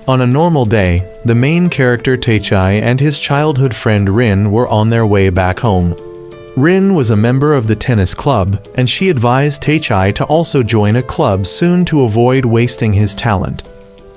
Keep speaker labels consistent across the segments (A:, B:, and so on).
A: On a normal day, the main character Taechai and his childhood friend Rin were on their way back home. Rin was a member of the tennis club, and she advised Taechai to also join a club soon to avoid wasting his talent.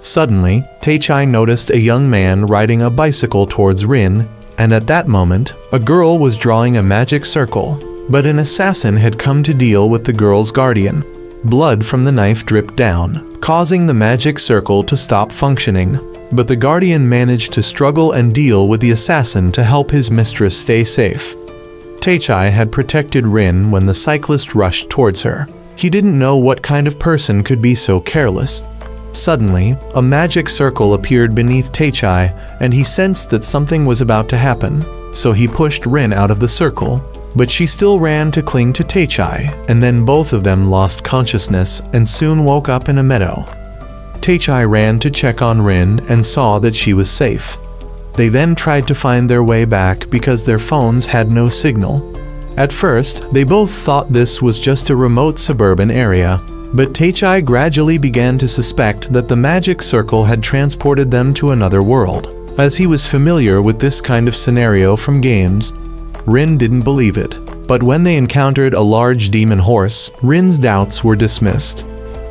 A: Suddenly, Taechai noticed a young man riding a bicycle towards Rin, and at that moment, a girl was drawing a magic circle, but an assassin had come to deal with the girl's guardian. Blood from the knife dripped down, causing the magic circle to stop functioning, but the guardian managed to struggle and deal with the assassin to help his mistress stay safe. Taechai had protected Rin when the cyclist rushed towards her. He didn't know what kind of person could be so careless. Suddenly, a magic circle appeared beneath Taechai, and he sensed that something was about to happen, so he pushed Rin out of the circle. But she still ran to cling to Taechai, and then both of them lost consciousness and soon woke up in a meadow. Taechai ran to check on Rin and saw that she was safe. They then tried to find their way back because their phones had no signal. At first, they both thought this was just a remote suburban area, but Taechai gradually began to suspect that the magic circle had transported them to another world, as he was familiar with this kind of scenario from games. Rin didn't believe it, but when they encountered a large demon horse, Rin's doubts were dismissed.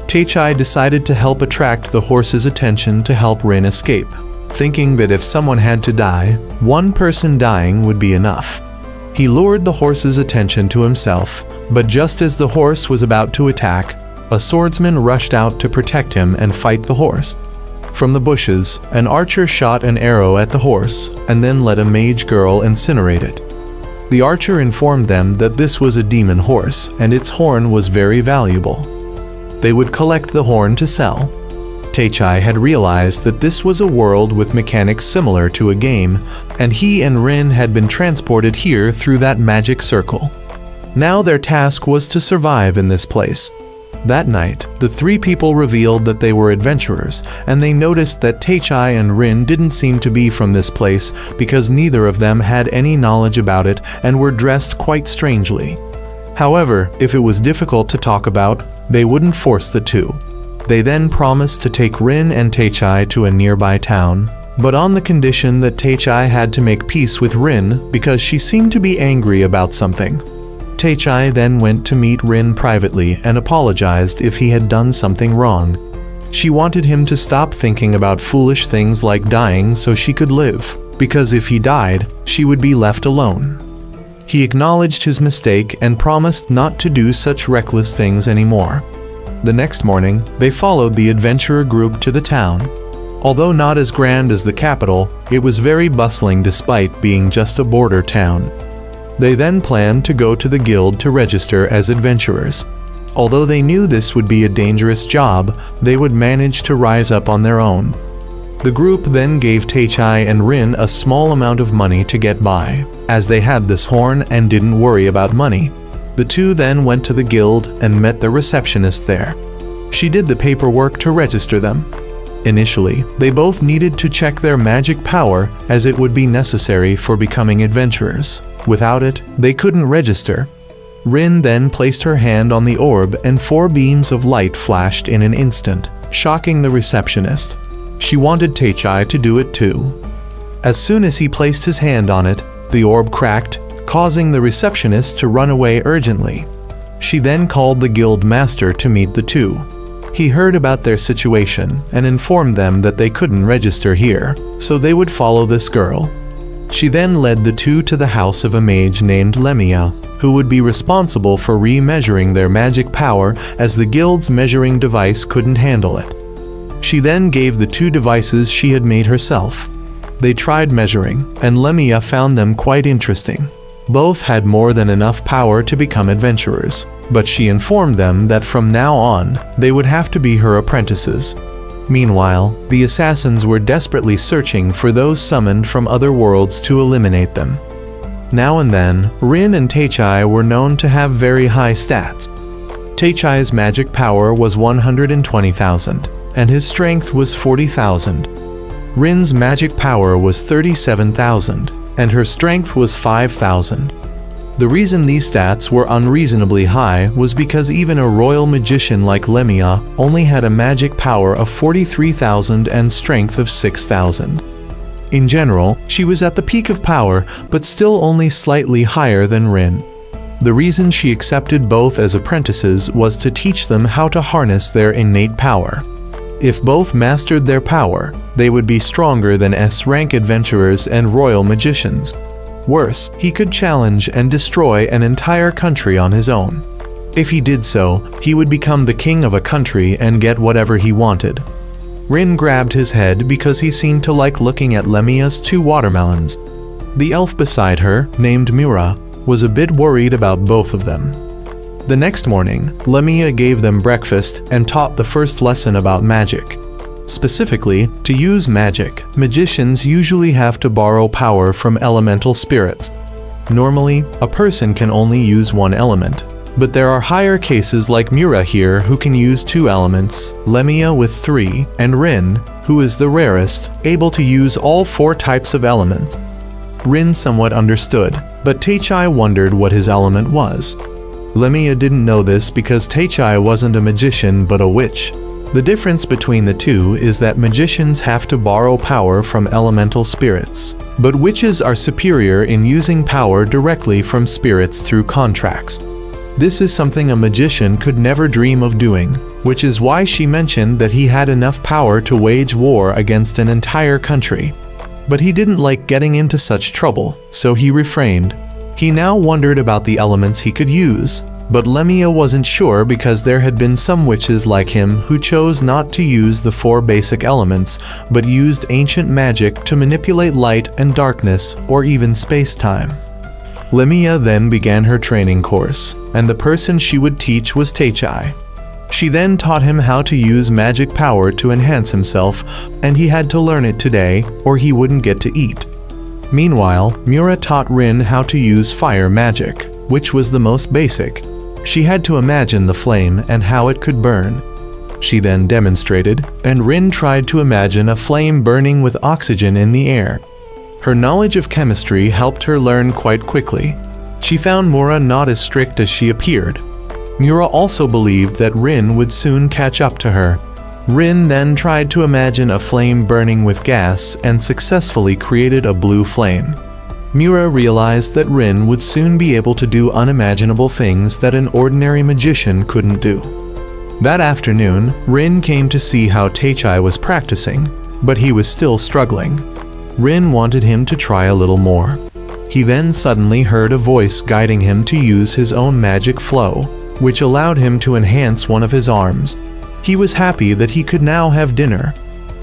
A: Taechai decided to help attract the horse's attention to help Rin escape, thinking that if someone had to die, one person dying would be enough. He lured the horse's attention to himself, but just as the horse was about to attack, a swordsman rushed out to protect him and fight the horse. From the bushes, an archer shot an arrow at the horse and then let a mage girl incinerate it. The archer informed them that this was a demon horse and its horn was very valuable. They would collect the horn to sell. Taechai had realized that this was a world with mechanics similar to a game, and he and Rin had been transported here through that magic circle. Now their task was to survive in this place. That night, the three people revealed that they were adventurers, and they noticed that Taechai and Rin didn't seem to be from this place because neither of them had any knowledge about it and were dressed quite strangely. However, if it was difficult to talk about, they wouldn't force the two. They then promised to take Rin and Taechai to a nearby town, but on the condition that Taechai had to make peace with Rin because she seemed to be angry about something. Taechai then went to meet Rin privately and apologized if he had done something wrong. She wanted him to stop thinking about foolish things like dying so she could live, because if he died, she would be left alone. He acknowledged his mistake and promised not to do such reckless things anymore. The next morning, they followed the adventurer group to the town. Although not as grand as the capital, it was very bustling despite being just a border town. They then planned to go to the guild to register as adventurers. Although they knew this would be a dangerous job, they would manage to rise up on their own. The group then gave Taechai and Rin a small amount of money to get by, as they had this horn and didn't worry about money. The two then went to the guild and met the receptionist there. She did the paperwork to register them. Initially, they both needed to check their magic power as it would be necessary for becoming adventurers. Without it, they couldn't register. Rin then placed her hand on the orb and 4 beams of light flashed in an instant, shocking the receptionist. She wanted Taechai to do it too. As soon as he placed his hand on it, the orb cracked, causing the receptionist to run away urgently. She then called the guild master to meet the two. He heard about their situation and informed them that they couldn't register here, so they would follow this girl. She then led the two to the house of a mage named Lemia, who would be responsible for re-measuring their magic power as the guild's measuring device couldn't handle it. She then gave the 2 devices she had made herself. They tried measuring, and Lemia found them quite interesting. Both had more than enough power to become adventurers, but she informed them that from now on, they would have to be her apprentices. Meanwhile, the assassins were desperately searching for those summoned from other worlds to eliminate them. Now and then, Rin and Taechai were known to have very high stats. Taechai's magic power was 120,000, and his strength was 40,000. Rin's magic power was 37,000, and her strength was 5,000. The reason these stats were unreasonably high was because even a royal magician like Lemia only had a magic power of 43,000 and strength of 6,000. In general, she was at the peak of power, but still only slightly higher than Rin. The reason she accepted both as apprentices was to teach them how to harness their innate power. If both mastered their power, they would be stronger than S-rank adventurers and royal magicians. Worse, he could challenge and destroy an entire country on his own. If he did so, he would become the king of a country and get whatever he wanted. Rin grabbed his head because he seemed to like looking at Lemia's 2 watermelons. The elf beside her, named Mura, was a bit worried about both of them. The next morning, Lemia gave them breakfast and taught the first lesson about magic. Specifically, to use magic, magicians usually have to borrow power from elemental spirits. Normally, a person can only use one element, but there are higher cases like Mura here who can use 2 elements, Lemia with 3, and Rin, who is the rarest, able to use all 4 types of elements. Rin somewhat understood, but Teichai wondered what his element was. Lemia didn't know this because Teichai wasn't a magician but a witch. The difference between the two is that magicians have to borrow power from elemental spirits, but witches are superior in using power directly from spirits through contracts. This is something a magician could never dream of doing, which is why she mentioned that he had enough power to wage war against an entire country. But he didn't like getting into such trouble, so he refrained. He now wondered about the elements he could use, but Lemia wasn't sure because there had been some witches like him who chose not to use the 4 basic elements, but used ancient magic to manipulate light and darkness, or even space-time. Lemia then began her training course, and the person she would teach was Teichai. She then taught him how to use magic power to enhance himself, and he had to learn it today, or he wouldn't get to eat. Meanwhile, Mura taught Rin how to use fire magic, which was the most basic. She had to imagine the flame and how it could burn. She then demonstrated, and Rin tried to imagine a flame burning with oxygen in the air. Her knowledge of chemistry helped her learn quite quickly. She found Mura not as strict as she appeared. Mura also believed that Rin would soon catch up to her. Rin then tried to imagine a flame burning with gas and successfully created a blue flame. Mura realized that Rin would soon be able to do unimaginable things that an ordinary magician couldn't do. That afternoon, Rin came to see how Teichai was practicing, but he was still struggling. Rin wanted him to try a little more. He then suddenly heard a voice guiding him to use his own magic flow, which allowed him to enhance one of his arms. He was happy that he could now have dinner.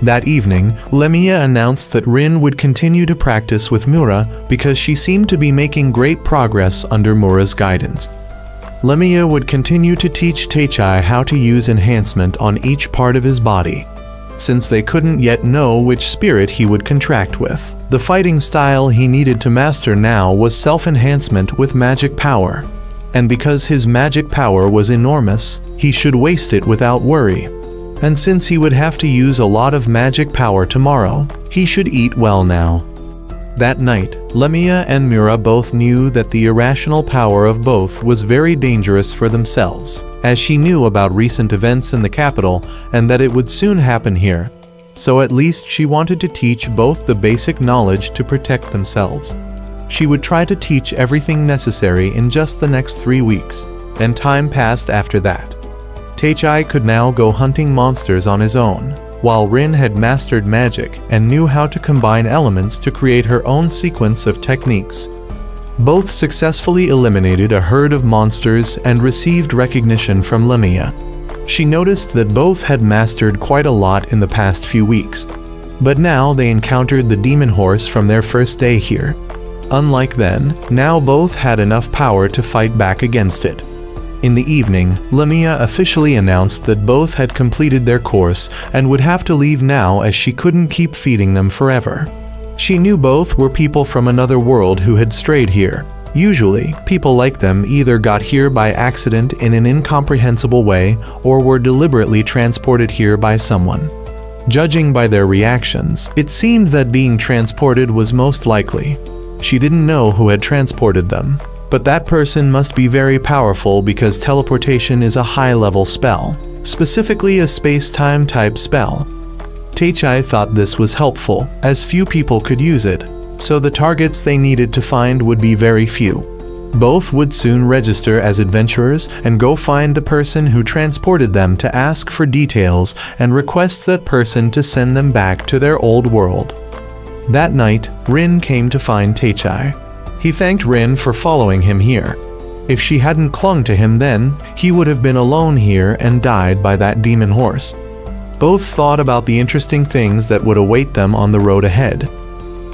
A: That evening, Lemia announced that Rin would continue to practice with Mura because she seemed to be making great progress under Mura's guidance. Lemia would continue to teach Teichai how to use enhancement on each part of his body. Since they couldn't yet know which spirit he would contract with, the fighting style he needed to master now was self-enhancement with magic power. And because his magic power was enormous, he should waste it without worry. And since he would have to use a lot of magic power tomorrow, he should eat well now. That night, Lemia and Mura both knew that the irrational power of both was very dangerous for themselves, as she knew about recent events in the capital and that it would soon happen here. So at least she wanted to teach both the basic knowledge to protect themselves. She would try to teach everything necessary in just the next 3 weeks, and time passed after that. Teichai could now go hunting monsters on his own, while Rin had mastered magic and knew how to combine elements to create her own sequence of techniques. Both successfully eliminated a herd of monsters and received recognition from Lemia. She noticed that both had mastered quite a lot in the past few weeks, but now they encountered the demon horse from their first day here. Unlike then, now both had enough power to fight back against it. In the evening, Lemia officially announced that both had completed their course and would have to leave now as she couldn't keep feeding them forever. She knew both were people from another world who had strayed here. Usually, people like them either got here by accident in an incomprehensible way or were deliberately transported here by someone. Judging by their reactions, it seemed that being transported was most likely. She didn't know who had transported them. but that person must be very powerful because teleportation is a high-level spell, specifically a space-time type spell. Teichai thought this was helpful, as few people could use it, so the targets they needed to find would be very few. Both would soon register as adventurers and go find the person who transported them to ask for details and request that person to send them back to their old world. That night, Rin came to find Teichai. He thanked Rin for following him here. If she hadn't clung to him then, he would have been alone here and died by that demon horse. Both thought about the interesting things that would await them on the road ahead.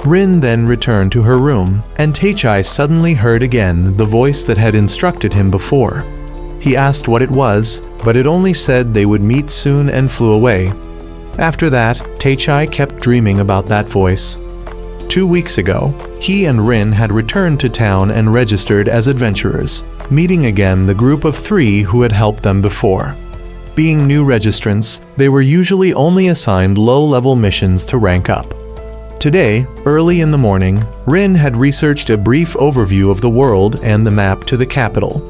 A: Rin then returned to her room, and Teichai suddenly heard again the voice that had instructed him before. He asked what it was, but it only said they would meet soon and flew away. After that, Teichai kept dreaming about that voice. 2 weeks ago, he and Rin had returned to town and registered as adventurers, meeting again the group of 3 who had helped them before. Being new registrants, they were usually only assigned low-level missions to rank up. Today, early in the morning, Rin had researched a brief overview of the world and the map to the capital.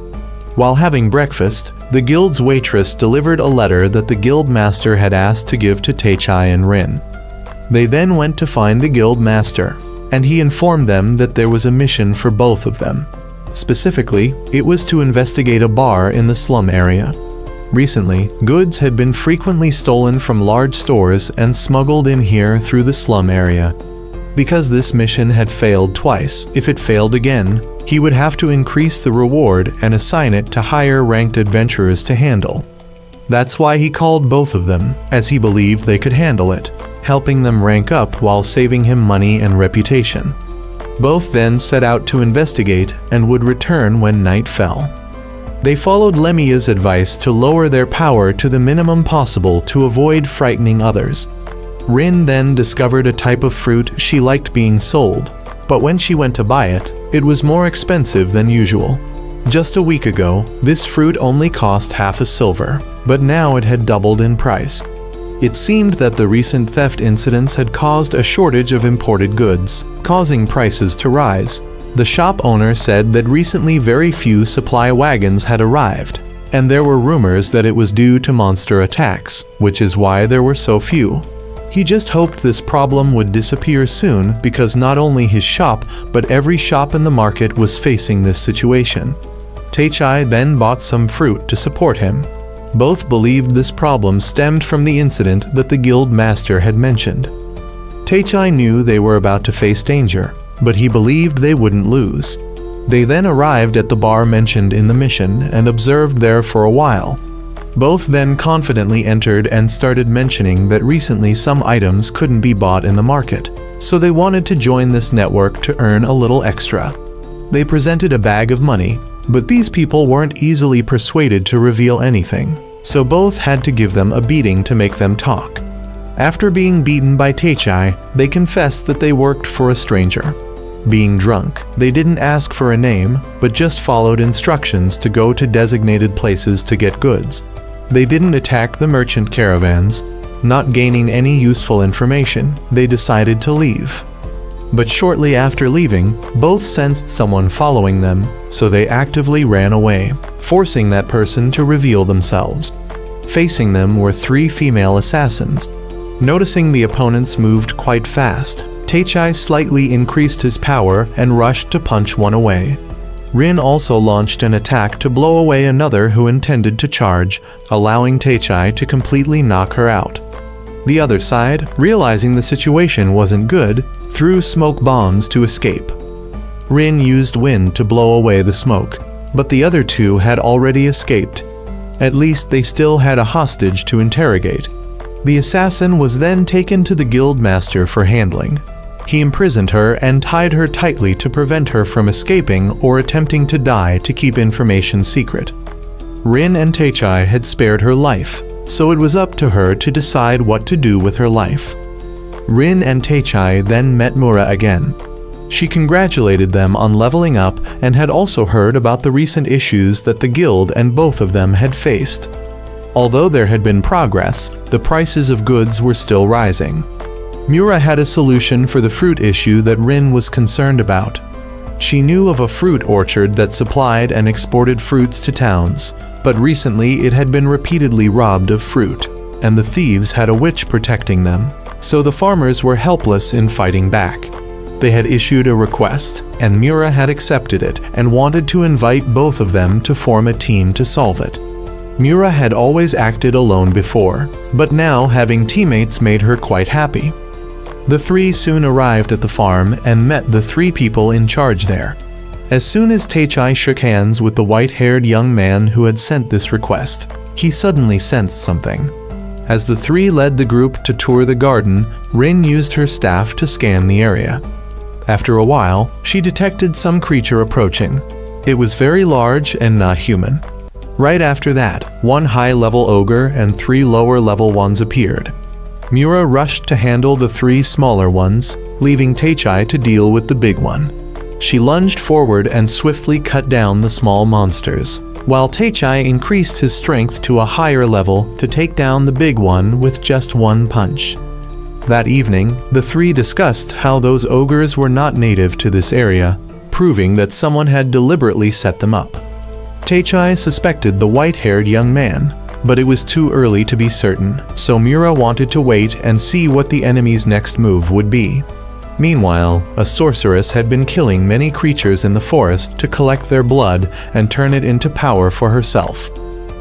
A: While having breakfast, the guild's waitress delivered a letter that the guild master had asked to give to Teichai and Rin. They then went to find the guild master, and he informed them that there was a mission for both of them. Specifically, it was to investigate a bar in the slum area. Recently, goods had been frequently stolen from large stores and smuggled in here through the slum area. Because this mission had failed twice, if it failed again, he would have to increase the reward and assign it to higher-ranked adventurers to handle. That's why he called both of them, as he believed they could handle it, helping them rank up while saving him money and reputation. Both then set out to investigate and would return when night fell. They followed Lemia's advice to lower their power to the minimum possible to avoid frightening others. Rin then discovered a type of fruit she liked being sold, but when she went to buy it, it was more expensive than usual. Just a week ago, this fruit only cost half a silver, but now it had doubled in price. It seemed that the recent theft incidents had caused a shortage of imported goods, causing prices to rise. The shop owner said that recently very few supply wagons had arrived, and there were rumors that it was due to monster attacks, which is why there were so few. He just hoped this problem would disappear soon because not only his shop, but every shop in the market was facing this situation. Teichai then bought some fruit to support him. Both believed this problem stemmed from the incident that the guild master had mentioned. Teichai knew they were about to face danger, but he believed they wouldn't lose. They then arrived at the bar mentioned in the mission and observed there for a while. Both then confidently entered and started mentioning that recently some items couldn't be bought in the market, so they wanted to join this network to earn a little extra. They presented a bag of money, but these people weren't easily persuaded to reveal anything, so both had to give them a beating to make them talk. After being beaten by Teichai, they confessed that they worked for a stranger. Being drunk, they didn't ask for a name, but just followed instructions to go to designated places to get goods. They didn't attack the merchant caravans. Not gaining any useful information, they decided to leave. But shortly after leaving, both sensed someone following them, so they actively ran away, forcing that person to reveal themselves. Facing them were 3 female assassins. Noticing the opponents moved quite fast, Teichai slightly increased his power and rushed to punch one away. Rin also launched an attack to blow away another who intended to charge, allowing Teichai to completely knock her out. The other side, realizing the situation wasn't good, threw smoke bombs to escape. Rin used wind to blow away the smoke, but the other 2 had already escaped. At least they still had a hostage to interrogate. The assassin was then taken to the guild master for handling. He imprisoned her and tied her tightly to prevent her from escaping or attempting to die to keep information secret. Rin and Teichai had spared her life, so it was up to her to decide what to do with her life. Rin and Teichai then met Mura again. She congratulated them on leveling up and had also heard about the recent issues that the guild and both of them had faced. Although there had been progress, the prices of goods were still rising. Mura had a solution for the fruit issue that Rin was concerned about. She knew of a fruit orchard that supplied and exported fruits to towns, but recently it had been repeatedly robbed of fruit, and the thieves had a witch protecting them, so the farmers were helpless in fighting back. They had issued a request, and Mura had accepted it and wanted to invite both of them to form a team to solve it. Mura had always acted alone before, but now having teammates made her quite happy. The three soon arrived at the farm and met the three people in charge there. As soon as Teichai shook hands with the white-haired young man who had sent this request, he suddenly sensed something. As the three led the group to tour the garden, Rin used her staff to scan the area. After a while, she detected some creature approaching. It was very large and not human. Right after that, one high-level ogre and three lower-level ones appeared. Mura rushed to handle the three smaller ones, leaving Teichai to deal with the big one. She lunged forward and swiftly cut down the small monsters, while Teichai increased his strength to a higher level to take down the big one with just one punch. That evening, the three discussed how those ogres were not native to this area, proving that someone had deliberately set them up. Teichai suspected the white-haired young man, but it was too early to be certain, so Mura wanted to wait and see what the enemy's next move would be. Meanwhile, a sorceress had been killing many creatures in the forest to collect their blood and turn it into power for herself.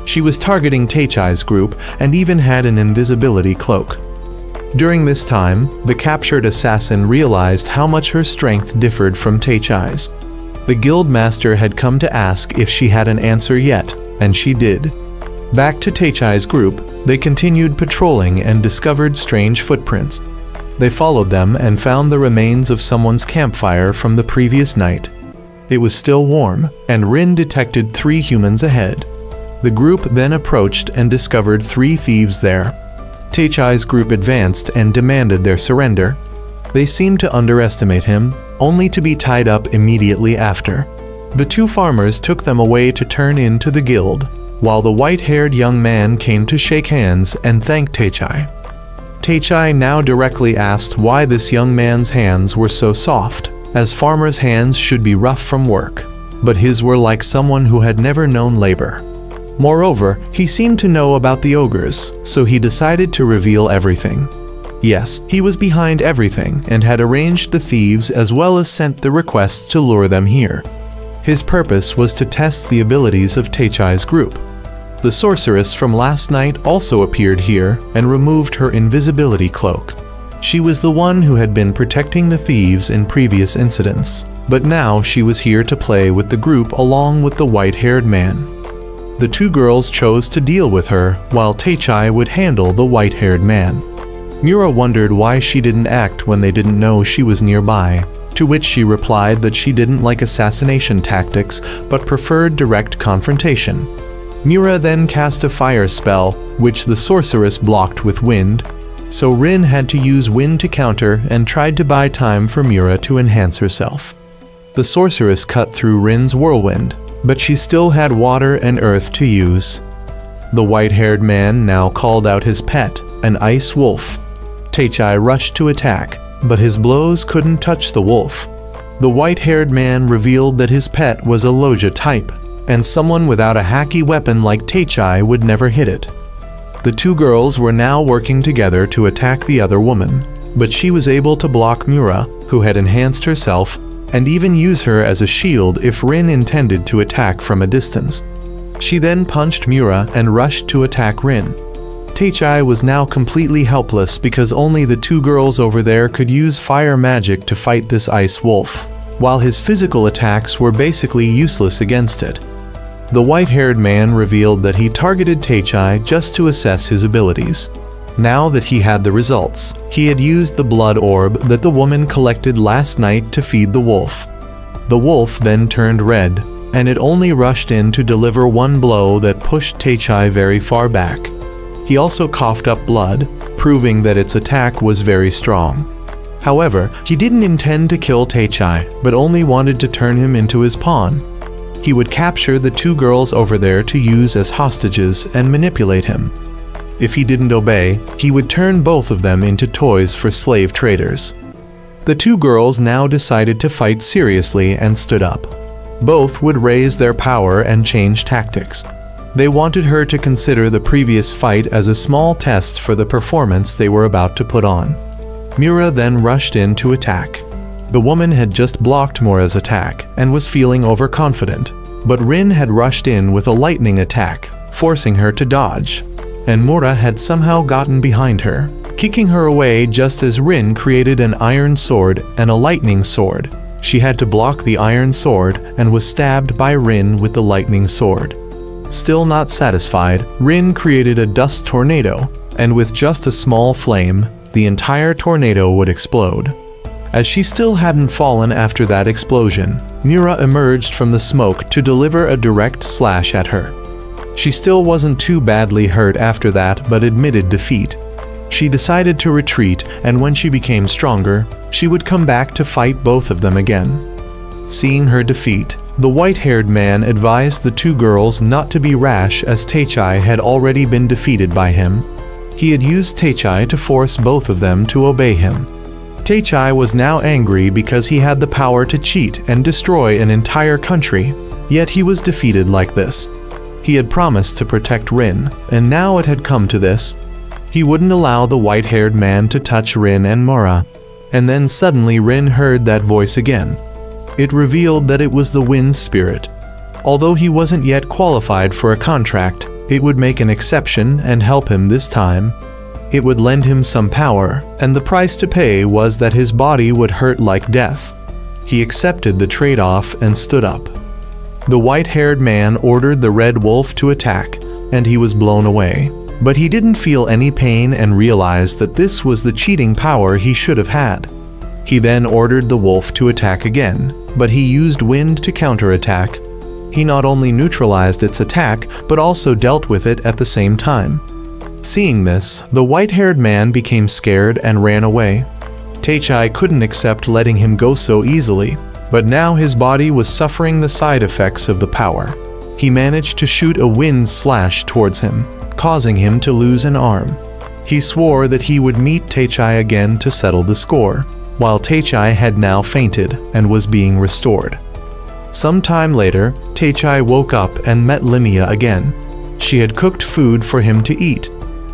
A: She was targeting Teichai's group and even had an invisibility cloak. During this time, the captured assassin realized how much her strength differed from Teichai's. The guild master had come to ask if she had an answer yet, and she did. Back to Teichai's group, they continued patrolling and discovered strange footprints. They followed them and found the remains of someone's campfire from the previous night. It was still warm, and Rin detected 3 humans ahead. The group then approached and discovered 3 thieves there. Teichai's group advanced and demanded their surrender. They seemed to underestimate him, only to be tied up immediately after. The 2 farmers took them away to turn in to the guild, while the white-haired young man came to shake hands and thank Teichai. Teichai now directly asked why this young man's hands were so soft, as farmers' hands should be rough from work, but his were like someone who had never known labor. Moreover, he seemed to know about the ogres, so he decided to reveal everything. Yes, he was behind everything and had arranged the thieves as well as sent the request to lure them here. His purpose was to test the abilities of Teichai's group. The sorceress from last night also appeared here and removed her invisibility cloak. She was the one who had been protecting the thieves in previous incidents, but now she was here to play with the group along with the white-haired man. The 2 girls chose to deal with her, while Teichai would handle the white-haired man. Mura wondered why she didn't act when they didn't know she was nearby, to which she replied that she didn't like assassination tactics but preferred direct confrontation. Mura then cast a fire spell, which the sorceress blocked with wind, so Rin had to use wind to counter and tried to buy time for Mura to enhance herself. The sorceress cut through Rin's whirlwind, but she still had water and earth to use. The white-haired man now called out his pet, an ice wolf. Teichai rushed to attack, but his blows couldn't touch the wolf. The white-haired man revealed that his pet was a Loja type, and someone without a hacky weapon like Teichai would never hit it. The 2 girls were now working together to attack the other woman, but she was able to block Mura, who had enhanced herself, and even use her as a shield if Rin intended to attack from a distance. She then punched Mura and rushed to attack Rin. Teichai was now completely helpless because only the 2 girls over there could use fire magic to fight this ice wolf, while his physical attacks were basically useless against it. The white-haired man revealed that he targeted Teichai just to assess his abilities. Now that he had the results, he had used the blood orb that the woman collected last night to feed the wolf. The wolf then turned red, and it only rushed in to deliver one blow that pushed Teichai very far back. He also coughed up blood, proving that its attack was very strong. However, he didn't intend to kill Teichai, but only wanted to turn him into his pawn. He would capture the 2 girls over there to use as hostages and manipulate him. If he didn't obey, he would turn both of them into toys for slave traders. The two girls now decided to fight seriously and stood up. Both would raise their power and change tactics. They wanted her to consider the previous fight as a small test for the performance they were about to put on. Mura then rushed in to attack. The woman had just blocked Mura's attack and was feeling overconfident, but Rin had rushed in with a lightning attack, forcing her to dodge, and Mura had somehow gotten behind her, kicking her away just as Rin created an iron sword and a lightning sword. She had to block the iron sword and was stabbed by Rin with the lightning sword. Still not satisfied, Rin created a dust tornado, and with just a small flame, the entire tornado would explode. As she still hadn't fallen after that explosion, Mura emerged from the smoke to deliver a direct slash at her. She still wasn't too badly hurt after that, but admitted defeat. She decided to retreat, and when she became stronger, she would come back to fight both of them again. Seeing her defeat, the white-haired man advised the two girls not to be rash as Teichai had already been defeated by him. He had used Teichai to force both of them to obey him. Teichai was now angry because he had the power to cheat and destroy an entire country, yet he was defeated like this. He had promised to protect Rin, and now it had come to this. He wouldn't allow the white-haired man to touch Rin and Mura. And then suddenly Rin heard that voice again. It revealed that it was the wind spirit. Although he wasn't yet qualified for a contract, it would make an exception and help him this time. It would lend him some power, and the price to pay was that his body would hurt like death. He accepted the trade-off and stood up. The white-haired man ordered the red wolf to attack, and he was blown away. But he didn't feel any pain and realized that this was the cheating power he should have had. He then ordered the wolf to attack again, but he used wind to counterattack. He not only neutralized its attack, but also dealt with it at the same time. Seeing this, the white-haired man became scared and ran away. Teichai couldn't accept letting him go so easily, but now his body was suffering the side effects of the power. He managed to shoot a wind slash towards him, causing him to lose an arm. He swore that he would meet Teichai again to settle the score, while Teichai had now fainted and was being restored. Some time later, Teichai woke up and met Limia again. She had cooked food for him to eat.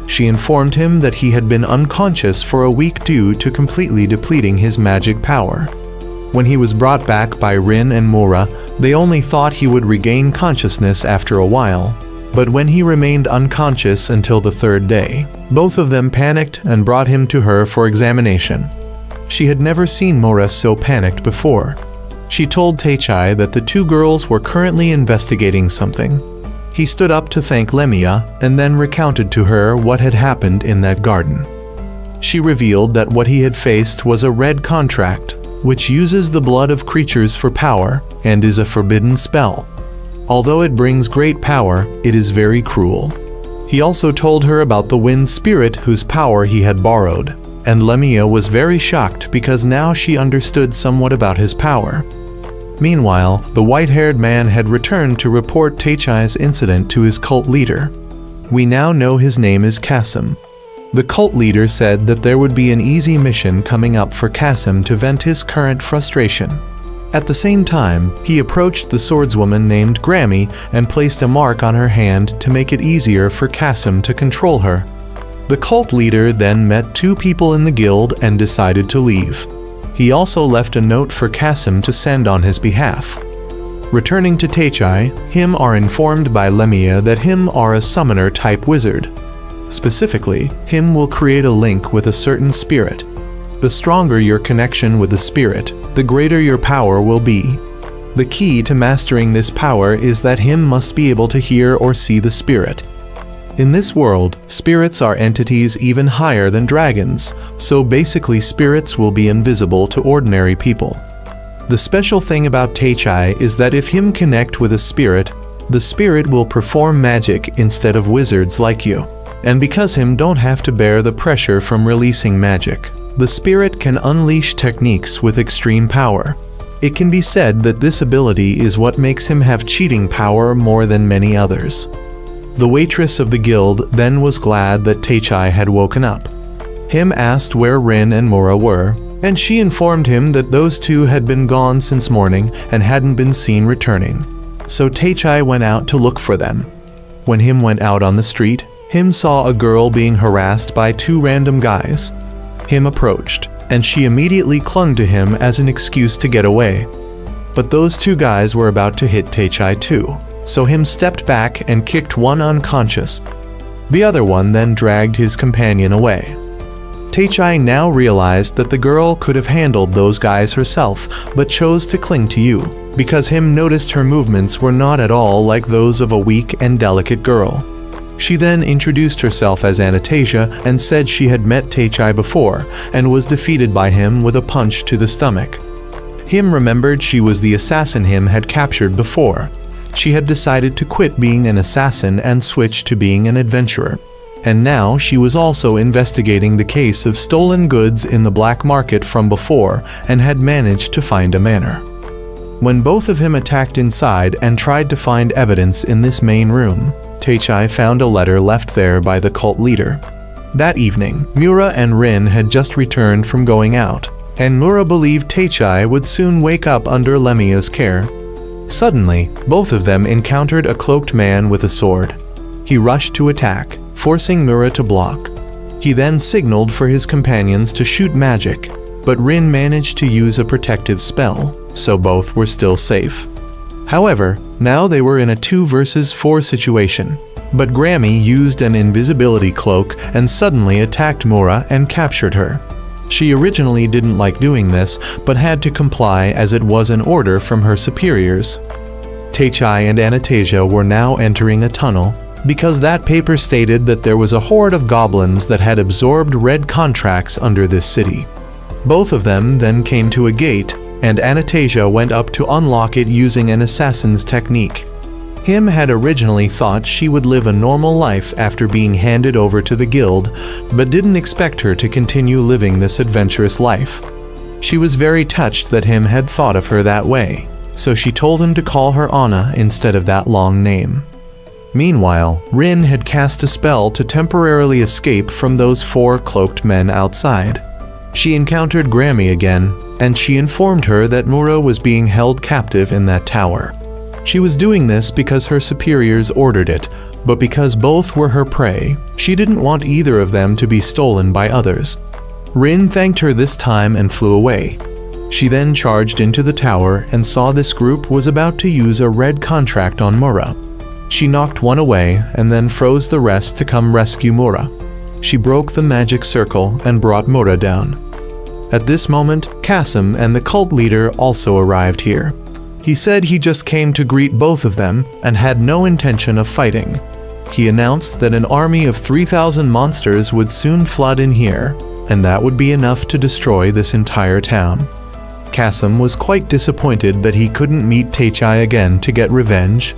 A: She informed him that he had been unconscious for a week due to completely depleting his magic power. When he was brought back by Rin and Mura, they only thought he would regain consciousness after a while. But when he remained unconscious until the third day, both of them panicked and brought him to her for examination. She had never seen Mura so panicked before. She told Teichai that the two girls were currently investigating something. He stood up to thank Lemia and then recounted to her what had happened in that garden. She revealed that what he had faced was a red contract, which uses the blood of creatures for power and is a forbidden spell. Although it brings great power, it is very cruel. He also told her about the wind spirit whose power he had borrowed, and Lemia was very shocked because now she understood somewhat about his power. Meanwhile, the white-haired man had returned to report Teichai's incident to his cult leader. We now know his name is Kasim. The cult leader said that there would be an easy mission coming up for Kasim to vent his current frustration. At the same time, he approached the swordswoman named Grammy and placed a mark on her hand to make it easier for Kasim to control her. The cult leader then met two people in the guild and decided to leave. He also left a note for Kasim to send on his behalf. Returning to Teichai, him are informed by Lemia that him are a summoner-type wizard. Specifically, him will create a link with a certain spirit. The stronger your connection with the spirit, the greater your power will be. The key to mastering this power is that him must be able to hear or see the spirit. In this world, spirits are entities even higher than dragons, so basically spirits will be invisible to ordinary people. The special thing about Teichai is that if him connect with a spirit, the spirit will perform magic instead of wizards like you. And because him don't have to bear the pressure from releasing magic, the spirit can unleash techniques with extreme power. It can be said that this ability is what makes him have cheating power more than many others. The waitress of the guild then was glad that Teichai had woken up. Him asked where Rin and Mura were, and she informed him that those two had been gone since morning and hadn't been seen returning. So Taechai went out to look for them. When him went out on the street, him saw a girl being harassed by two random guys. Him approached, and she immediately clung to him as an excuse to get away. But those two guys were about to hit Taechai too, so him stepped back and kicked one unconscious. The other one then dragged his companion away. Taechai now realized that the girl could have handled those guys herself, but chose to cling to you, because him noticed her movements were not at all like those of a weak and delicate girl. She then introduced herself as Anastasia and said she had met Taechai before and was defeated by him with a punch to the stomach. Him remembered she was the assassin him had captured before. She had decided to quit being an assassin and switch to being an adventurer. And now she was also investigating the case of stolen goods in the black market from before and had managed to find a manor. When both of him attacked inside and tried to find evidence in this main room, Taechai found a letter left there by the cult leader. That evening, Mura and Rin had just returned from going out, and Mura believed Taechai would soon wake up under Lemia's care. Suddenly, both of them encountered a cloaked man with a sword. He rushed to attack, forcing Mura to block. He then signaled for his companions to shoot magic, but Rin managed to use a protective spell, so both were still safe. However, now they were in a 2 versus 4 situation, but Grammy used an invisibility cloak and suddenly attacked Mura and captured her. She originally didn't like doing this, but had to comply as it was an order from her superiors. Taechai and Anastasia were now entering a tunnel, because that paper stated that there was a horde of goblins that had absorbed red contracts under this city. Both of them then came to a gate, and Anastasia went up to unlock it using an assassin's technique. Him had originally thought she would live a normal life after being handed over to the guild, but didn't expect her to continue living this adventurous life. She was very touched that him had thought of her that way, so she told him to call her Anna instead of that long name. Meanwhile, Rin had cast a spell to temporarily escape from those 4 cloaked men outside. She encountered Grammy again, and she informed her that Mura was being held captive in that tower. She was doing this because her superiors ordered it, but because both were her prey, she didn't want either of them to be stolen by others. Rin thanked her this time and flew away. She then charged into the tower and saw this group was about to use a red contract on Mura. She knocked one away and then froze the rest to come rescue Mura. She broke the magic circle and brought Mura down. At this moment, Kasim and the cult leader also arrived here. He said he just came to greet both of them and had no intention of fighting. He announced that an army of 3,000 monsters would soon flood in here, and that would be enough to destroy this entire town. Kasim was quite disappointed that he couldn't meet Taechai again to get revenge.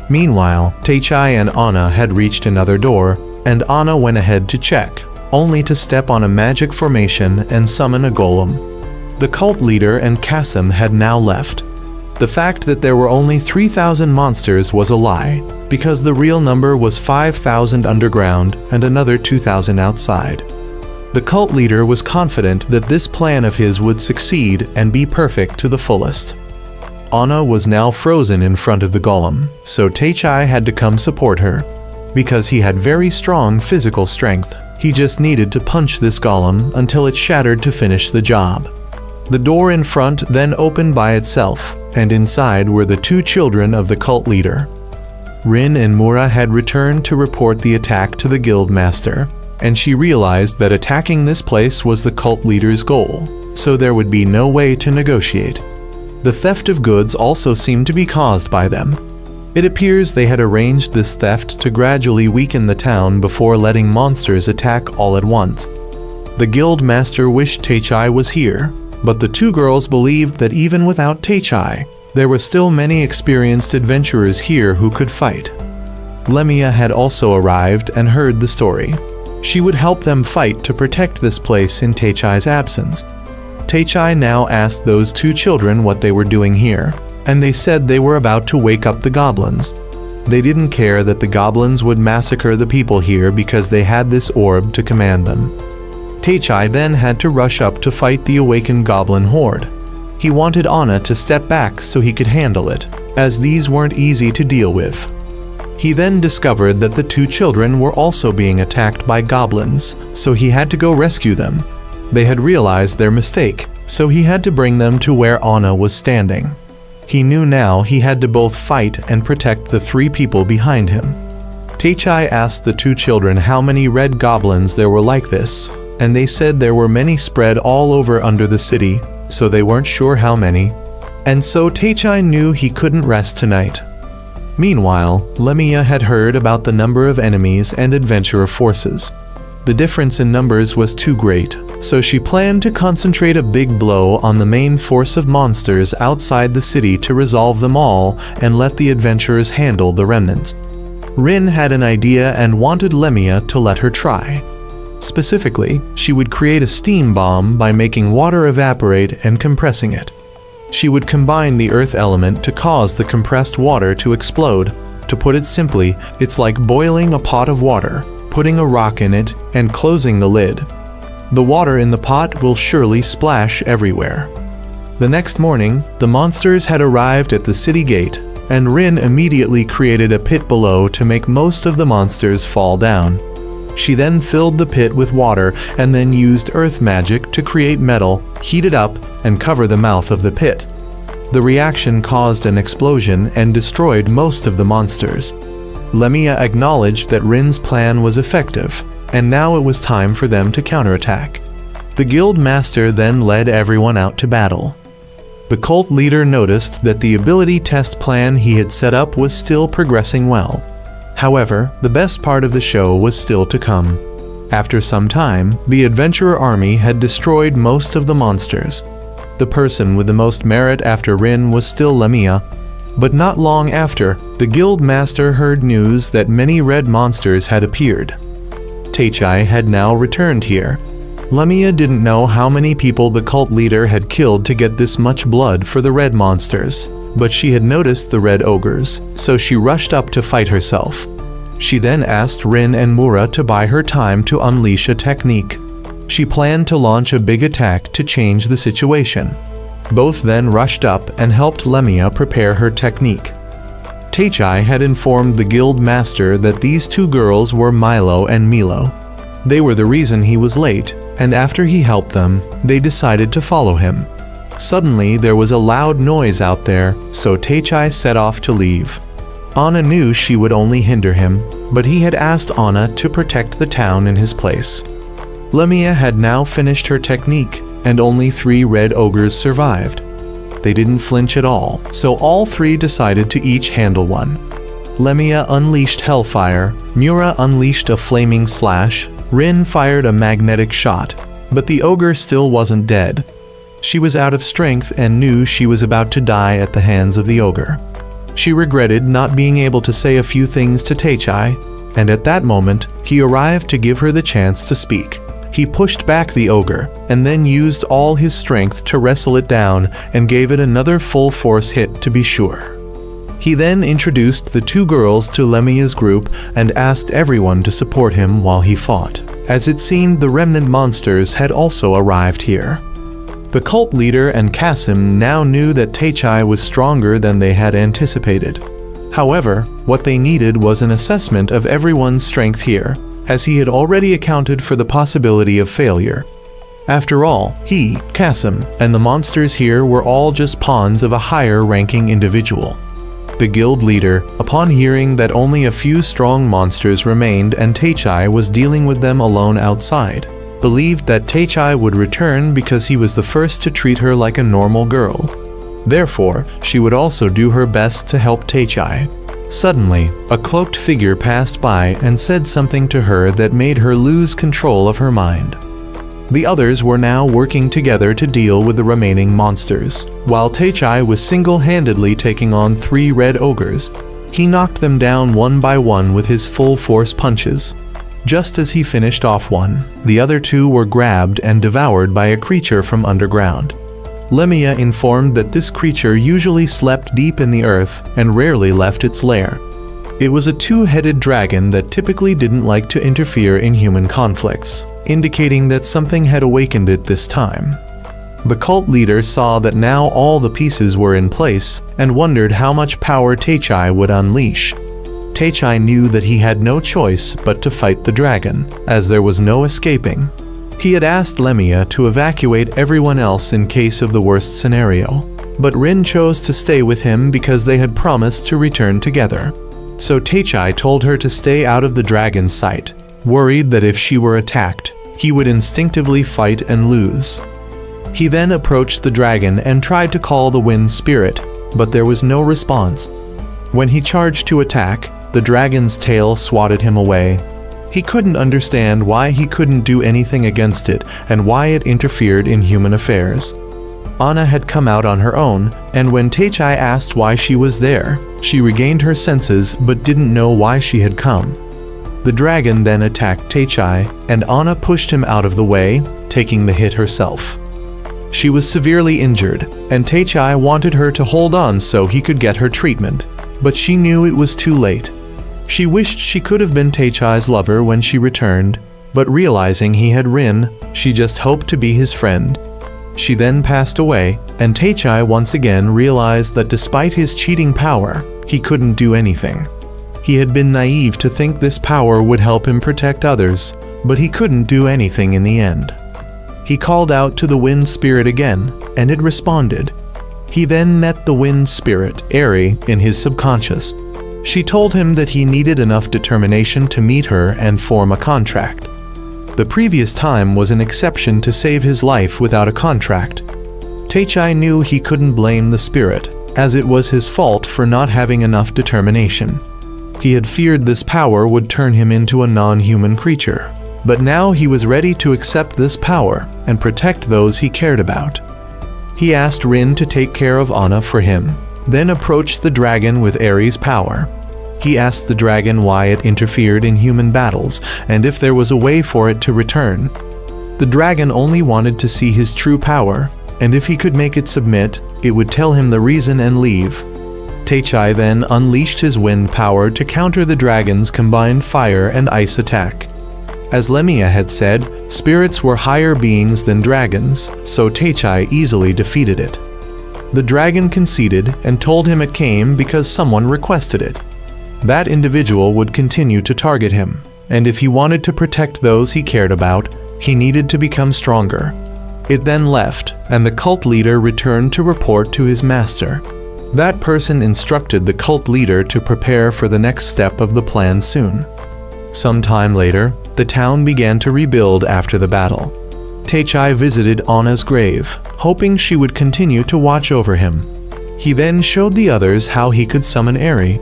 A: Meanwhile, Taechai and Anna had reached another door, and Anna went ahead to check, only to step on a magic formation and summon a golem. The cult leader and Kasim had now left. The fact that there were only 3,000 monsters was a lie, because the real number was 5,000 underground and another 2,000 outside. The cult leader was confident that this plan of his would succeed and be perfect to the fullest. Anna was now frozen in front of the golem, so Taechai had to come support her. Because he had very strong physical strength, he just needed to punch this golem until it shattered to finish the job. The door in front then opened by itself, and inside were the 2 children of the cult leader. Rin and Mura had returned to report the attack to the guild master, and she realized that attacking this place was the cult leader's goal, so there would be no way to negotiate. The theft of goods also seemed to be caused by them. It appears they had arranged this theft to gradually weaken the town before letting monsters attack all at once. The guild master wished Taechai was here, but the 2 girls believed that even without Taechai, there were still many experienced adventurers here who could fight. Lemia had also arrived and heard the story. She would help them fight to protect this place in Taechai's absence. Taechai now asked those 2 children what they were doing here, and they said they were about to wake up the goblins. They didn't care that the goblins would massacre the people here because they had this orb to command them. Teichai then had to rush up to fight the awakened goblin horde. He wanted Anna to step back so he could handle it, as these weren't easy to deal with. He then discovered that the two children were also being attacked by goblins, so he had to go rescue them. They had realized their mistake, so he had to bring them to where Anna was standing. He knew now he had to both fight and protect the three people behind him. Teichai asked the two children how many red goblins there were like this, and they said there were many spread all over under the city, so they weren't sure how many. And so Teichai knew he couldn't rest tonight. Meanwhile, Lemia had heard about the number of enemies and adventurer forces. The difference in numbers was too great, so she planned to concentrate a big blow on the main force of monsters outside the city to resolve them all and let the adventurers handle the remnants. Rin had an idea and wanted Lemia to let her try. Specifically, she would create a steam bomb by making water evaporate and compressing it. She would combine the earth element to cause the compressed water to explode. To put it simply, it's like boiling a pot of water, putting a rock in it, and closing the lid. The water in the pot will surely splash everywhere. The next morning, the monsters had arrived at the city gate, and Rin immediately created a pit below to make most of the monsters fall down. She then filled the pit with water and then used earth magic to create metal, heat it up, and cover the mouth of the pit. The reaction caused an explosion and destroyed most of the monsters. Lemia acknowledged that Rin's plan was effective, and now it was time for them to counterattack. The guild master then led everyone out to battle. The cult leader noticed that the ability test plan he had set up was still progressing well. However, the best part of the show was still to come. After some time, the adventurer army had destroyed most of the monsters. The person with the most merit after Rin was still Lemia, but not long after, the guild master heard news that many red monsters had appeared. Teichai had now returned here. Lemia didn't know how many people the cult leader had killed to get this much blood for the red monsters, but she had noticed the red ogres, so she rushed up to fight herself. She then asked Rin and Mura to buy her time to unleash a technique. She planned to launch a big attack to change the situation. Both then rushed up and helped Lemia prepare her technique. Teichai had informed the guild master that these two girls were Milo and Milo. They were the reason he was late, and after he helped them, they decided to follow him. Suddenly, there was a loud noise out there, so Teichai set off to leave. Anna knew she would only hinder him, but he had asked Anna to protect the town in his place. Lemia had now finished her technique, and only 3 red ogres survived. They didn't flinch at all, so all 3 decided to each handle one. Lemia unleashed Hellfire, Mura unleashed a Flaming Slash, Rin fired a magnetic shot, but the ogre still wasn't dead. She was out of strength and knew she was about to die at the hands of the ogre. She regretted not being able to say a few things to Teichai, and at that moment, he arrived to give her the chance to speak. He pushed back the ogre, and then used all his strength to wrestle it down and gave it another full force hit to be sure. He then introduced the 2 girls to Lemia's group and asked everyone to support him while he fought, as it seemed the remnant monsters had also arrived here. The cult leader and Kasim now knew that Teichai was stronger than they had anticipated. However, what they needed was an assessment of everyone's strength here, as he had already accounted for the possibility of failure. After all, he, Kasim, and the monsters here were all just pawns of a higher-ranking individual. The guild leader, upon hearing that only a few strong monsters remained and Teichai was dealing with them alone outside, believed that Teichai would return because he was the first to treat her like a normal girl. Therefore, she would also do her best to help Teichai. Suddenly, a cloaked figure passed by and said something to her that made her lose control of her mind. The others were now working together to deal with the remaining monsters, while Teichai was single-handedly taking on 3 red ogres. He knocked them down one by one with his full-force punches. Just as he finished off one, the other 2 were grabbed and devoured by a creature from underground. Lemia informed that this creature usually slept deep in the earth and rarely left its lair. It was a 2-headed dragon that typically didn't like to interfere in human conflicts. indicating that something had awakened it this time. The cult leader saw that now all the pieces were in place and wondered how much power Teichai would unleash. Teichai knew that he had no choice but to fight the dragon, as there was no escaping. He had asked Lemia to evacuate everyone else in case of the worst scenario, but Rin chose to stay with him because they had promised to return together. So Teichai told her to stay out of the dragon's sight, worried that if she were attacked, he would instinctively fight and lose. He then approached the dragon and tried to call the wind spirit, but there was no response. When he charged to attack, the dragon's tail swatted him away. He couldn't understand why he couldn't do anything against it and why it interfered in human affairs. Anna had come out on her own, and when Teichai asked why she was there, she regained her senses but didn't know why she had come. The dragon then attacked Teichai, and Anna pushed him out of the way, taking the hit herself. She was severely injured, and Teichai wanted her to hold on so he could get her treatment, but she knew it was too late. She wished she could have been Teichai's lover when she returned, but realizing he had Rin, she just hoped to be his friend. She then passed away, and Teichai once again realized that despite his cheating power, he couldn't do anything. He had been naive to think this power would help him protect others, but he couldn't do anything in the end. He called out to the wind spirit again, and it responded. He then met the wind spirit, Eri, in his subconscious. She told him that he needed enough determination to meet her and form a contract. The previous time was an exception to save his life without a contract. Teichai knew he couldn't blame the spirit, as it was his fault for not having enough determination. He had feared this power would turn him into a non-human creature, but now he was ready to accept this power and protect those he cared about. He asked Rin to take care of Anna for him, then approached the dragon with Eri's power. He asked the dragon why it interfered in human battles and if there was a way for it to return. The dragon only wanted to see his true power, and if he could make it submit, it would tell him the reason and leave. Teichai then unleashed his wind power to counter the dragon's combined fire and ice attack. As Lemia had said, spirits were higher beings than dragons, so Teichai easily defeated it. The dragon conceded and told him it came because someone requested it. That individual would continue to target him, and if he wanted to protect those he cared about, he needed to become stronger. It then left, and the cult leader returned to report to his master. That person instructed the cult leader to prepare for the next step of the plan soon. Some time later, the town began to rebuild after the battle. Teichai visited Anna's grave, hoping she would continue to watch over him. He then showed the others how he could summon Eri.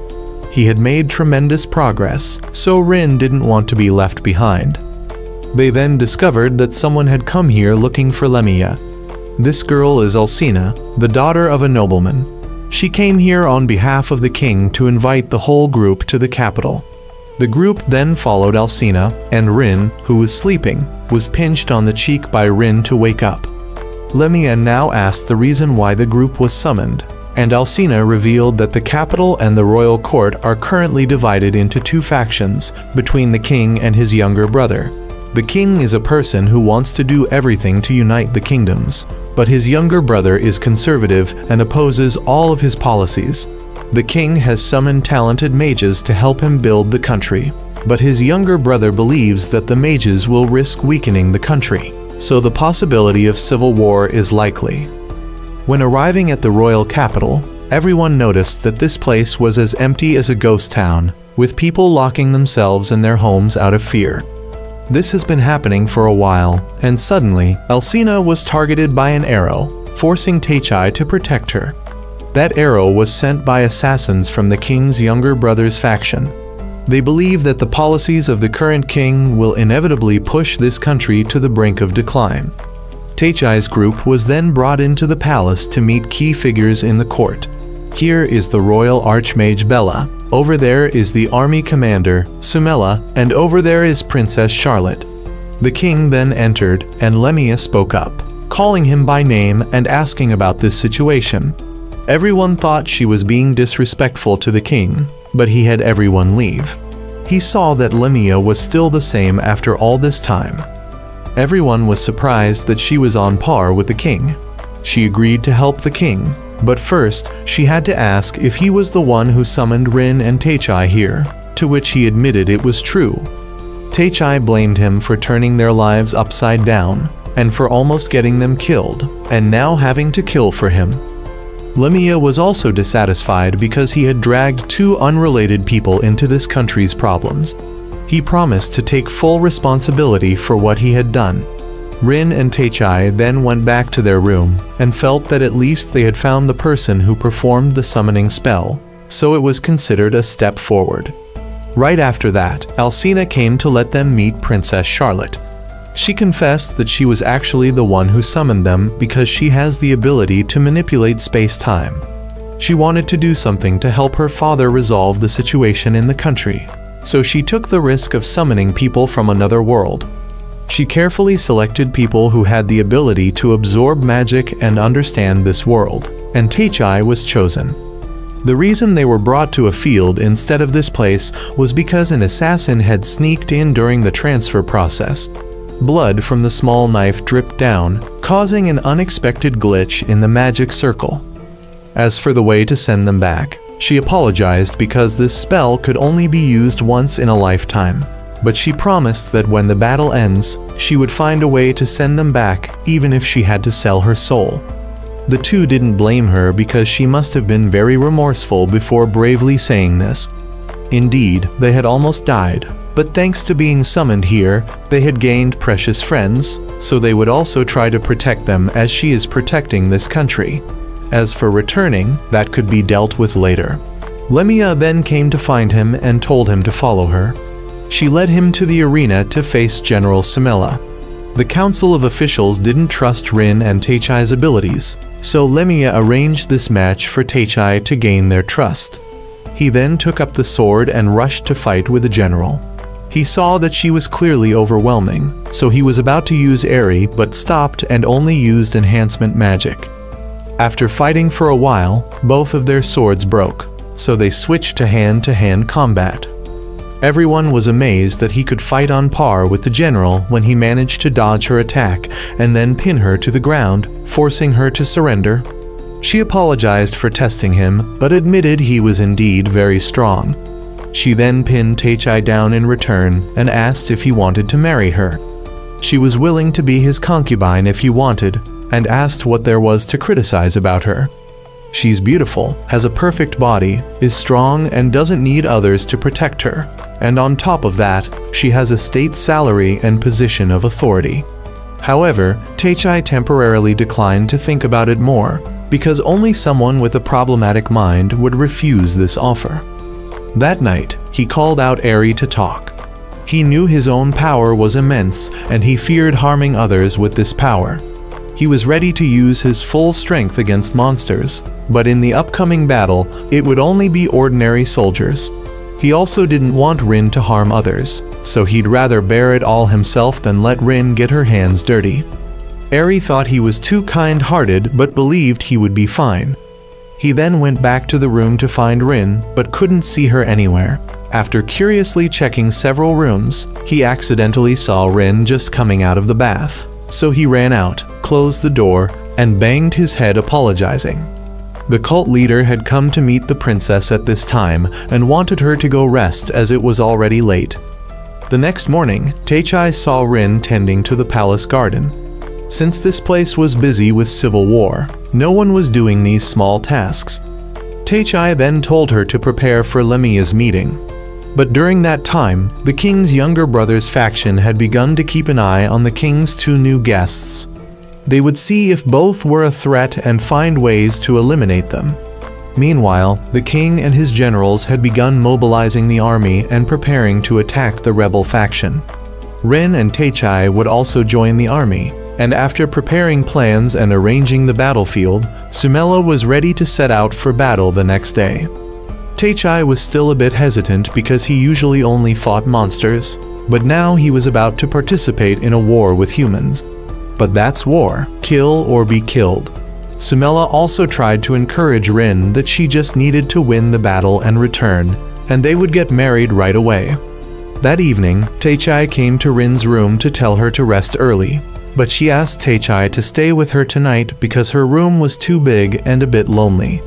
A: He had made tremendous progress, so Rin didn't want to be left behind. They then discovered that someone had come here looking for Lemia. This girl is Alcina, the daughter of a nobleman. She came here on behalf of the king to invite the whole group to the capital. The group then followed Alcina, and Rin, who was sleeping, was pinched on the cheek by Rin to wake up. Lemia now asked the reason why the group was summoned, and Alcina revealed that the capital and the royal court are currently divided into two factions between the king and his younger brother. The king is a person who wants to do everything to unite the kingdoms, but his younger brother is conservative and opposes all of his policies. The king has summoned talented mages to help him build the country, but his younger brother believes that the mages will risk weakening the country, so the possibility of civil war is likely. When arriving at the royal capital, everyone noticed that this place was as empty as a ghost town, with people locking themselves in their homes out of fear. This has been happening for a while, and suddenly, Alcina was targeted by an arrow, forcing Teichai to protect her. That arrow was sent by assassins from the king's younger brother's faction. They believe that the policies of the current king will inevitably push this country to the brink of decline. Teichai's group was then brought into the palace to meet key figures in the court. Here is the royal archmage Bella, over there is the army commander, Sumela, and over there is Princess Charlotte. The king then entered, and Lemia spoke up, calling him by name and asking about this situation. Everyone thought she was being disrespectful to the king, but he had everyone leave. He saw that Lemia was still the same after all this time. Everyone was surprised that she was on par with the king. She agreed to help the king, but first she had to ask if he was the one who summoned Rin and Teichai here, to which he admitted it was true. Teichai blamed him for turning their lives upside down, and for almost getting them killed, and now having to kill for him. Lemia was also dissatisfied because he had dragged two unrelated people into this country's problems. He promised to take full responsibility for what he had done. Rin and Teichai then went back to their room and felt that at least they had found the person who performed the summoning spell, so it was considered a step forward. Right after that, Alcina came to let them meet Princess Charlotte. She confessed that she was actually the one who summoned them because she has the ability to manipulate space-time. She wanted to do something to help her father resolve the situation in the country, so she took the risk of summoning people from another world. She carefully selected people who had the ability to absorb magic and understand this world, and Teichai was chosen. The reason they were brought to a field instead of this place was because an assassin had sneaked in during the transfer process. Blood from the small knife dripped down, causing an unexpected glitch in the magic circle. As for the way to send them back, she apologized because this spell could only be used once in a lifetime, but she promised that when the battle ends, she would find a way to send them back even if she had to sell her soul. The two didn't blame her because she must have been very remorseful before bravely saying this. Indeed, they had almost died, but thanks to being summoned here, they had gained precious friends, so they would also try to protect them as she is protecting this country. As for returning, that could be dealt with later. Lemia then came to find him and told him to follow her. She led him to the arena to face General Simela. The council of officials didn't trust Rin and Teichai's abilities, so Lemia arranged this match for Teichai to gain their trust. He then took up the sword and rushed to fight with the general. He saw that she was clearly overwhelming, so he was about to use Aerie but stopped and only used enhancement magic. After fighting for a while, both of their swords broke, so they switched to hand-to-hand combat. Everyone was amazed that he could fight on par with the general when he managed to dodge her attack and then pin her to the ground, forcing her to surrender. She apologized for testing him, but admitted he was indeed very strong. She then pinned Teichai down in return and asked if he wanted to marry her. She was willing to be his concubine if he wanted, and asked what there was to criticize about her. She's beautiful, has a perfect body, is strong and doesn't need others to protect her, and on top of that, she has a state salary and position of authority. However, Teichai temporarily declined to think about it more, because only someone with a problematic mind would refuse this offer. That night, he called out Aerie to talk. He knew his own power was immense, and he feared harming others with this power. He was ready to use his full strength against monsters, but in the upcoming battle, it would only be ordinary soldiers. He also didn't want Rin to harm others, so he'd rather bear it all himself than let Rin get her hands dirty. Aerie thought he was too kind-hearted but believed he would be fine. He then went back to the room to find Rin, but couldn't see her anywhere. After curiously checking several rooms, he accidentally saw Rin just coming out of the bath. So he ran out, closed the door, and banged his head apologizing. The cult leader had come to meet the princess at this time and wanted her to go rest as it was already late. The next morning, Teichai saw Rin tending to the palace garden. Since this place was busy with civil war, no one was doing these small tasks. Teichai then told her to prepare for Lemia's meeting. But during that time, the king's younger brother's faction had begun to keep an eye on the king's two new guests. They would see if both were a threat and find ways to eliminate them. Meanwhile, the king and his generals had begun mobilizing the army and preparing to attack the rebel faction. Rin and Teichai would also join the army, and after preparing plans and arranging the battlefield, Simela was ready to set out for battle the next day. Teichai was still a bit hesitant because he usually only fought monsters, but now he was about to participate in a war with humans. But that's war, kill or be killed. Simela also tried to encourage Rin that she just needed to win the battle and return, and they would get married right away. That evening, Taechai came to Rin's room to tell her to rest early, but she asked Taechai to stay with her tonight because her room was too big and a bit lonely.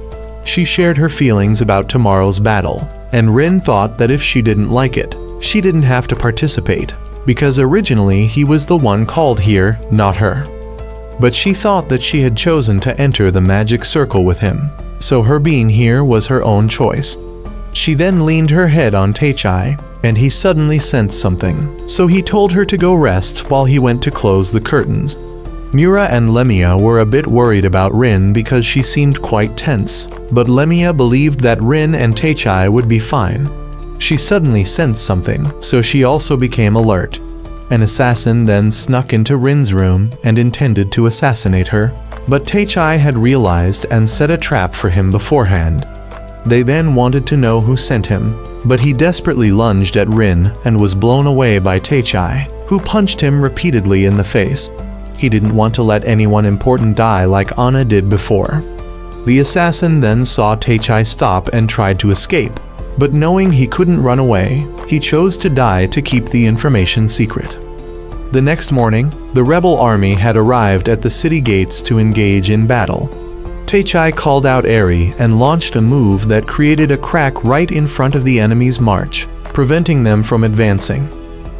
A: She shared her feelings about tomorrow's battle, and Rin thought that if she didn't like it, she didn't have to participate, because originally he was the one called here, not her. But she thought that she had chosen to enter the magic circle with him, so her being here was her own choice. She then leaned her head on Taechai, and he suddenly sensed something, so he told her to go rest while he went to close the curtains. Mura and Lemia were a bit worried about Rin because she seemed quite tense, but Lemia believed that Rin and Taechai would be fine. She suddenly sensed something, so she also became alert. An assassin then snuck into Rin's room and intended to assassinate her, but Taechai had realized and set a trap for him beforehand. They then wanted to know who sent him, but he desperately lunged at Rin and was blown away by Taechai, who punched him repeatedly in the face. He didn't want to let anyone important die like Anna did before. The assassin then saw Taechai stop and tried to escape, but knowing he couldn't run away, he chose to die to keep the information secret. The next morning, the rebel army had arrived at the city gates to engage in battle. Taechai called out Eri and launched a move that created a crack right in front of the enemy's march, preventing them from advancing.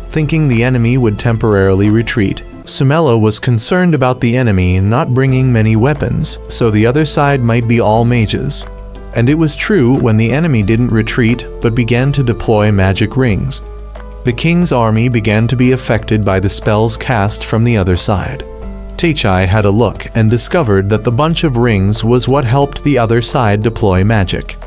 A: Thinking the enemy would temporarily retreat, Sumela was concerned about the enemy not bringing many weapons, so the other side might be all mages. And it was true when the enemy didn't retreat but began to deploy magic rings. The king's army began to be affected by the spells cast from the other side. Taechai had a look and discovered that the bunch of rings was what helped the other side deploy magic.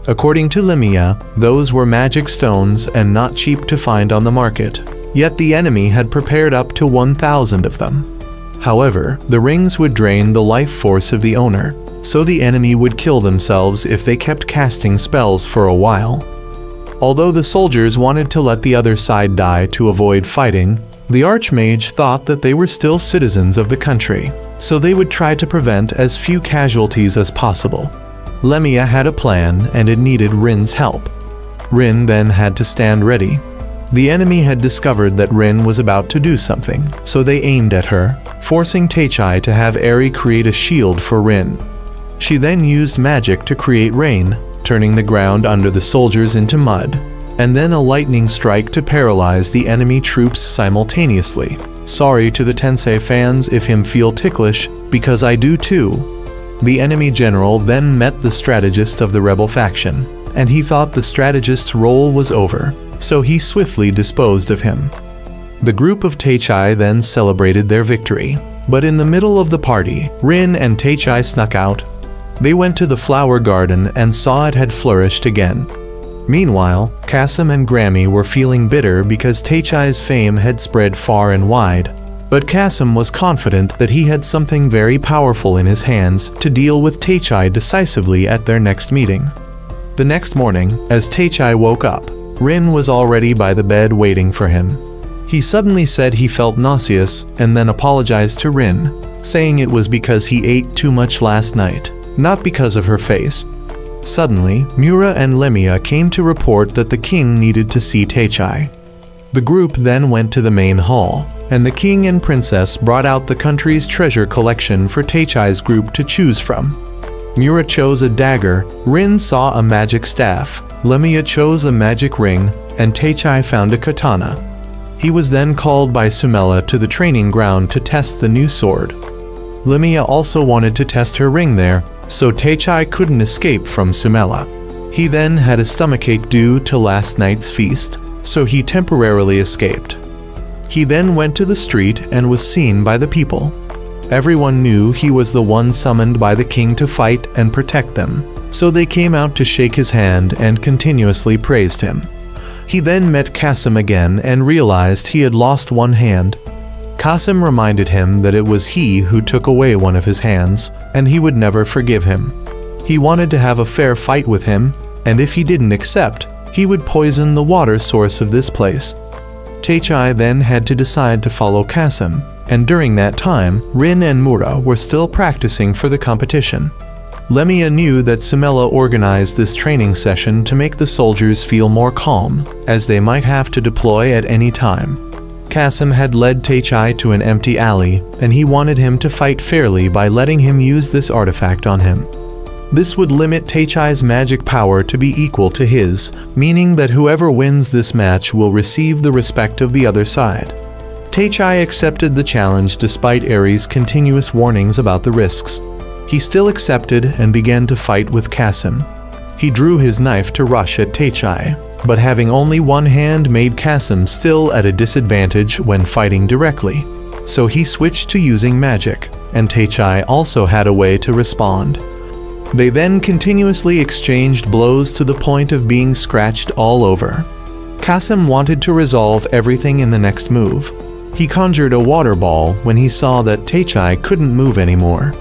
A: According to Lemia, those were magic stones and not cheap to find on the market, yet the enemy had prepared up to 1,000 of them. However, the rings would drain the life force of the owner, so the enemy would kill themselves if they kept casting spells for a while. Although the soldiers wanted to let the other side die to avoid fighting, the Archmage thought that they were still citizens of the country, so they would try to prevent as few casualties as possible. Lemia had a plan and it needed Rin's help. Rin then had to stand ready. The enemy had discovered that Rin was about to do something, so they aimed at her, forcing Taechai to have Eri create a shield for Rin. She then used magic to create rain, turning the ground under the soldiers into mud, and then a lightning strike to paralyze the enemy troops simultaneously. Sorry to the Tensei fans if him feel ticklish, because I do too. The enemy general then met the strategist of the rebel faction, and he thought the strategist's role was over, so he swiftly disposed of him. The group of Taechai then celebrated their victory, but in the middle of the party, Rin and Taechai snuck out. They went to the flower garden and saw it had flourished again. Meanwhile, Kasim and Grammy were feeling bitter because Taechai's fame had spread far and wide, but Kasim was confident that he had something very powerful in his hands to deal with Taechai decisively at their next meeting. The next morning, as Taechai woke up, Rin was already by the bed waiting for him. He suddenly said he felt nauseous and then apologized to Rin, saying it was because he ate too much last night, not because of her face. Suddenly, Mura and Lemia came to report that the king needed to see Taechai. The group then went to the main hall, and the king and princess brought out the country's treasure collection for Taechai's group to choose from. Mura chose a dagger, Rin saw a magic staff, Lemia chose a magic ring, and Taechai found a katana. He was then called by Sumela to the training ground to test the new sword. Lemia also wanted to test her ring there, so Taechai couldn't escape from Sumela. He then had a stomachache due to last night's feast, so he temporarily escaped. He then went to the street and was seen by the people. Everyone knew he was the one summoned by the king to fight and protect them, so they came out to shake his hand and continuously praised him. He then met Kasim again and realized he had lost one hand. Kasim reminded him that it was he who took away one of his hands, and he would never forgive him. He wanted to have a fair fight with him, and if he didn't accept, he would poison the water source of this place. Taechai then had to decide to follow Kasim, and during that time, Rin and Mura were still practicing for the competition. Lemia knew that Samela organized this training session to make the soldiers feel more calm, as they might have to deploy at any time. Kasim had led Teichai to an empty alley, and he wanted him to fight fairly by letting him use this artifact on him. This would limit Teichai's magic power to be equal to his, meaning that whoever wins this match will receive the respect of the other side. Teichai accepted the challenge despite Eri's continuous warnings about the risks. He still accepted and began to fight with Kasim. He drew his knife to rush at Teichai, but having only one hand made Kasim still at a disadvantage when fighting directly. So he switched to using magic, and Teichai also had a way to respond. They then continuously exchanged blows to the point of being scratched all over. Kasim wanted to resolve everything in the next move. He conjured a water ball when he saw that Teichai couldn't move anymore.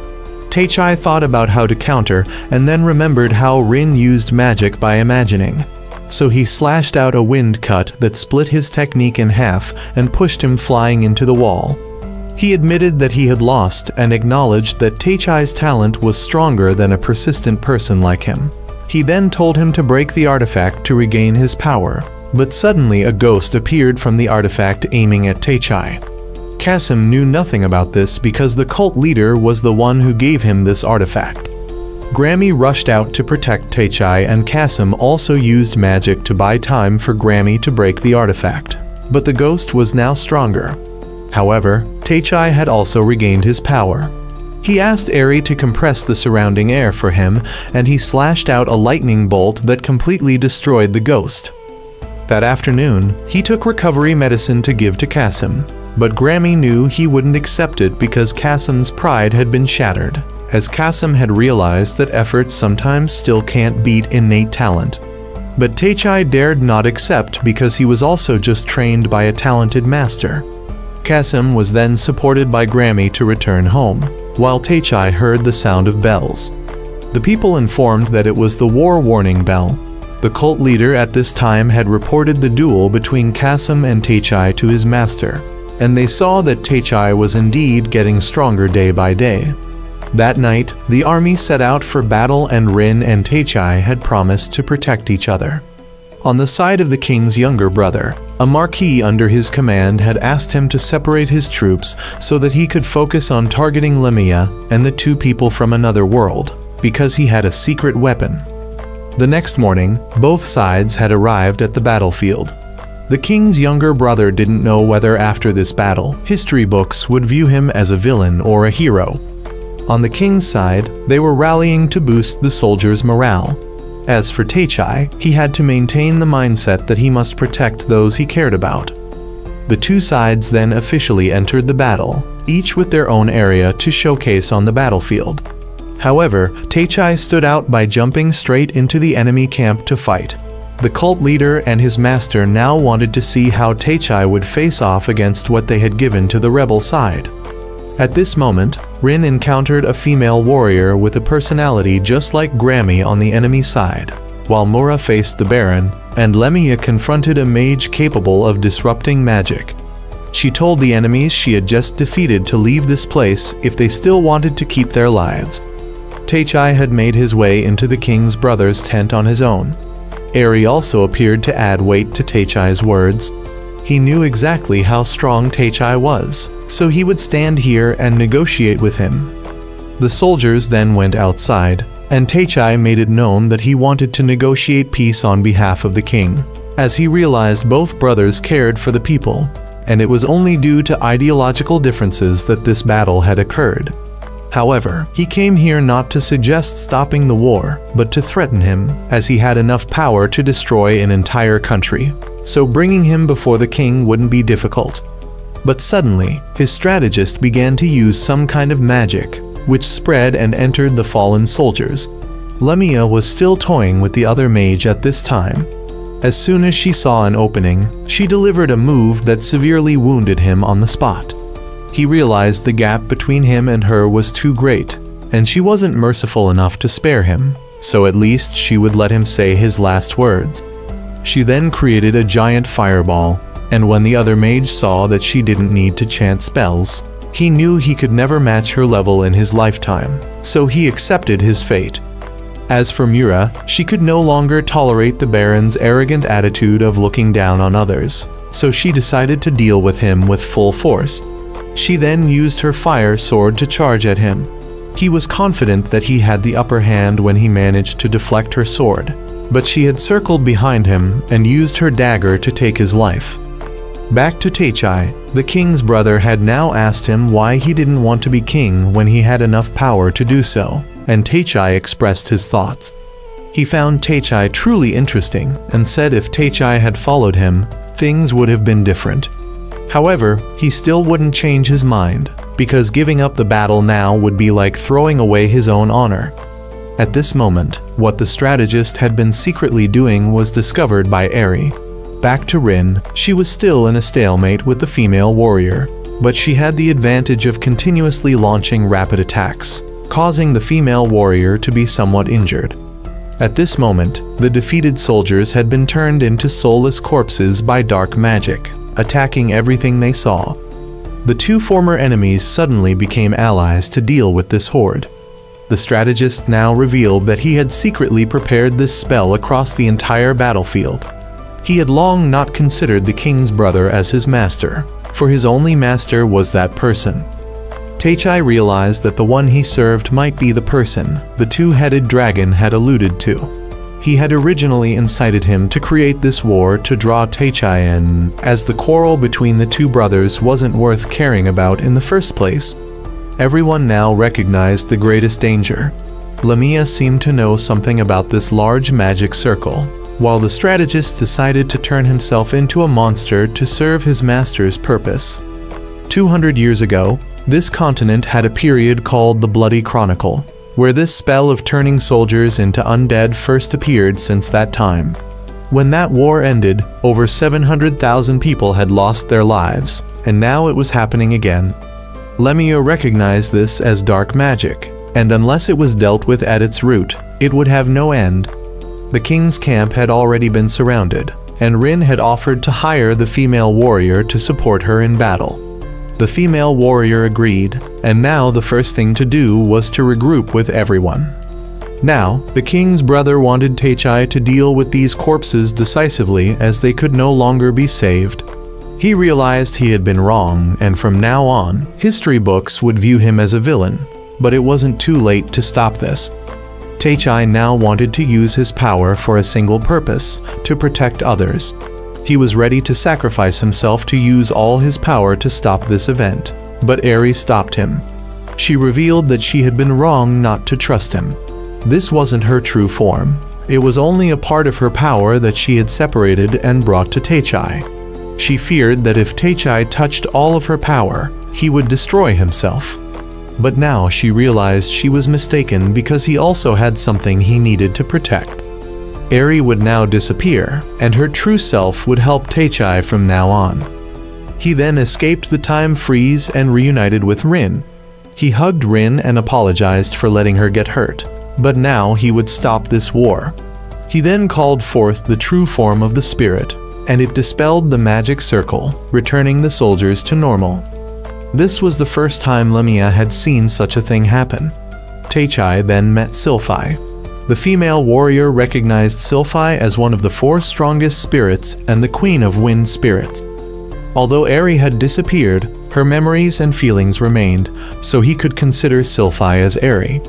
A: Teichai thought about how to counter and then remembered how Rin used magic by imagining. So he slashed out a wind cut that split his technique in half and pushed him flying into the wall. He admitted that he had lost and acknowledged that Teichai's talent was stronger than a persistent person like him. He then told him to break the artifact to regain his power, but suddenly a ghost appeared from the artifact aiming at Teichai. Kasim knew nothing about this because the cult leader was the one who gave him this artifact. Grammy rushed out to protect Teichai, and Kasim also used magic to buy time for Grammy to break the artifact. But the ghost was now stronger. However, Teichai had also regained his power. He asked Eri to compress the surrounding air for him, and he slashed out a lightning bolt that completely destroyed the ghost. That afternoon, he took recovery medicine to give to Kasim, but Grammy knew he wouldn't accept it because Kasim's pride had been shattered, as Kasim had realized that effort sometimes still can't beat innate talent. But Teichai dared not accept because he was also just trained by a talented master. Kasim was then supported by Grammy to return home, while Teichai heard the sound of bells. The people informed that it was the war warning bell. The cult leader at this time had reported the duel between Kasim and Teichai to his master, and they saw that Teichai was indeed getting stronger day by day. That night, the army set out for battle, and Rin and Teichai had promised to protect each other. On the side of the king's younger brother, a marquis under his command had asked him to separate his troops so that he could focus on targeting Lemia and the two people from another world, because he had a secret weapon. The next morning, both sides had arrived at the battlefield. The king's younger brother didn't know whether after this battle, history books would view him as a villain or a hero. On the king's side, they were rallying to boost the soldiers' morale. As for Teichai, he had to maintain the mindset that he must protect those he cared about. The two sides then officially entered the battle, each with their own area to showcase on the battlefield. However, Teichai stood out by jumping straight into the enemy camp to fight. The cult leader and his master now wanted to see how Teichai would face off against what they had given to the rebel side. At this moment, Rin encountered a female warrior with a personality just like Grammy on the enemy side, while Mura faced the Baron, and Lemia confronted a mage capable of disrupting magic. She told the enemies she had just defeated to leave this place if they still wanted to keep their lives. Teichai had made his way into the king's brother's tent on his own. Eri also appeared to add weight to Teichai's words. He knew exactly how strong Teichai was, so he would stand here and negotiate with him. The soldiers then went outside, and Teichai made it known that he wanted to negotiate peace on behalf of the king, as he realized both brothers cared for the people, and it was only due to ideological differences that this battle had occurred. However, he came here not to suggest stopping the war, but to threaten him, as he had enough power to destroy an entire country, so bringing him before the king wouldn't be difficult. But suddenly, his strategist began to use some kind of magic, which spread and entered the fallen soldiers. Lemia was still toying with the other mage at this time. As soon as she saw an opening, she delivered a move that severely wounded him on the spot. He realized the gap between him and her was too great, and she wasn't merciful enough to spare him, so at least she would let him say his last words. She then created a giant fireball, and when the other mage saw that she didn't need to chant spells, He knew he could never match her level in his lifetime, so he accepted his fate. As for Mura, she could no longer tolerate the Baron's arrogant attitude of looking down on others, so she decided to deal with him with full force. She then used her fire sword to charge at him. He was confident that he had the upper hand when he managed to deflect her sword, but she had circled behind him and used her dagger to take his life. Back to Teichai, the king's brother had now asked him why he didn't want to be king when he had enough power to do so, and Teichai expressed his thoughts. He found Teichai truly interesting and said if Teichai had followed him, things would have been different. However, he still wouldn't change his mind, because giving up the battle now would be like throwing away his own honor. At this moment, what the strategist had been secretly doing was discovered by Eri. Back to Rin, she was still in a stalemate with the female warrior, but she had the advantage of continuously launching rapid attacks, causing the female warrior to be somewhat injured. At this moment, the defeated soldiers had been turned into soulless corpses by dark magic, attacking everything they saw. The two former enemies suddenly became allies to deal with this horde. The strategist now revealed that he had secretly prepared this spell across the entire battlefield. He had long not considered the king's brother as his master, for his only master was that person. Teichai realized that the one he served might be the person the two-headed dragon had alluded to. He had originally incited him to create this war to draw Teichai in, as the quarrel between the two brothers wasn't worth caring about in the first place. Everyone now recognized the greatest danger. Lamia seemed to know something about this large magic circle, while the strategist decided to turn himself into a monster to serve his master's purpose. 200 years ago, this continent had a period called the Bloody Chronicle, where this spell of turning soldiers into undead first appeared since that time. When that war ended, over 700,000 people had lost their lives, and now it was happening again. Lamia recognized this as dark magic, and unless it was dealt with at its root, it would have no end. The king's camp had already been surrounded, and Rin had offered to hire the female warrior to support her in battle. The female warrior agreed, and now the first thing to do was to regroup with everyone. Now, the king's brother wanted Teichai to deal with these corpses decisively as they could no longer be saved. He realized he had been wrong, and from now on, history books would view him as a villain, but it wasn't too late to stop this. Teichai now wanted to use his power for a single purpose, to protect others. He was ready to sacrifice himself to use all his power to stop this event, but Eri stopped him. She revealed that she had been wrong not to trust him. This wasn't her true form. It was only a part of her power that she had separated and brought to Teichai. She feared that if Teichai touched all of her power, he would destroy himself. But now she realized she was mistaken because he also had something he needed to protect. Eri would now disappear, and her true self would help Teichai from now on. He then escaped the time freeze and reunited with Rin. He hugged Rin and apologized for letting her get hurt, but now he would stop this war. He then called forth the true form of the spirit, and it dispelled the magic circle, returning the soldiers to normal. This was the first time Lamia had seen such a thing happen. Teichai then met Sylphie. The female warrior recognized Sylphie as one of the 4 strongest spirits and the queen of wind spirits. Although Eri had disappeared, her memories and feelings remained, so he could consider Sylphie as Eri.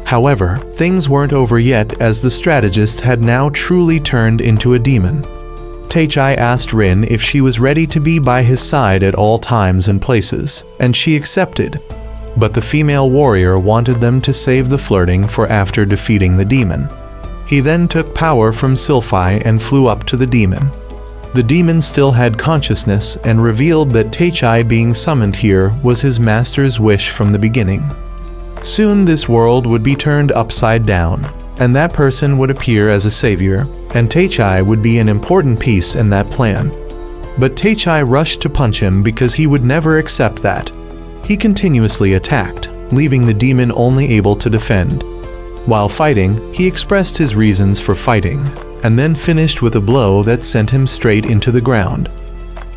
A: However, things weren't over yet as the strategist had now truly turned into a demon. Teichai asked Rin if she was ready to be by his side at all times and places, and she accepted. But the female warrior wanted them to save the flirting for after defeating the demon. He then took power from Sylphie and flew up to the demon. The demon still had consciousness and revealed that Teichai being summoned here was his master's wish from the beginning. Soon this world would be turned upside down, and that person would appear as a savior, and Teichai would be an important piece in that plan. But Teichai rushed to punch him because he would never accept that. He continuously attacked, leaving the demon only able to defend. While fighting, he expressed his reasons for fighting, and then finished with a blow that sent him straight into the ground.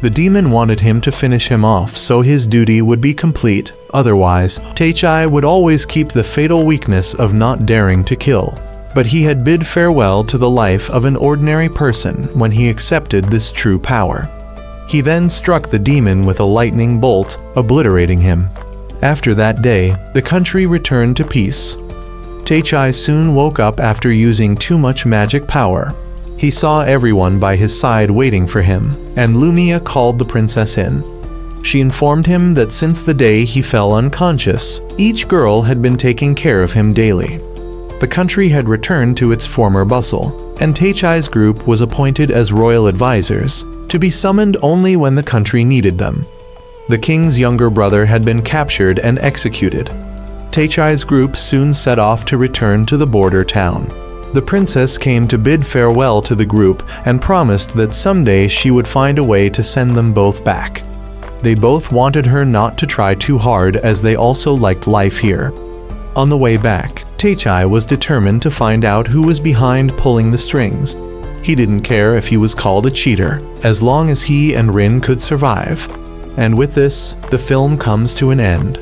A: The demon wanted him to finish him off so his duty would be complete, otherwise, Teichai would always keep the fatal weakness of not daring to kill. But he had bid farewell to the life of an ordinary person when he accepted this true power. He then struck the demon with a lightning bolt, obliterating him. After that day, the country returned to peace. Teichai soon woke up after using too much magic power. He saw everyone by his side waiting for him, and Lumia called the princess in. She informed him that since the day he fell unconscious, each girl had been taking care of him daily. The country had returned to its former bustle, and Teichai's group was appointed as royal advisors, to be summoned only when the country needed them. The king's younger brother had been captured and executed. Teichai's group soon set off to return to the border town. The princess came to bid farewell to the group and promised that someday she would find a way to send them both back. They both wanted her not to try too hard as they also liked life here. On the way back, Teichai was determined to find out who was behind pulling the strings. He didn't care if he was called a cheater, as long as he and Rin could survive. And with this, the film comes to an end.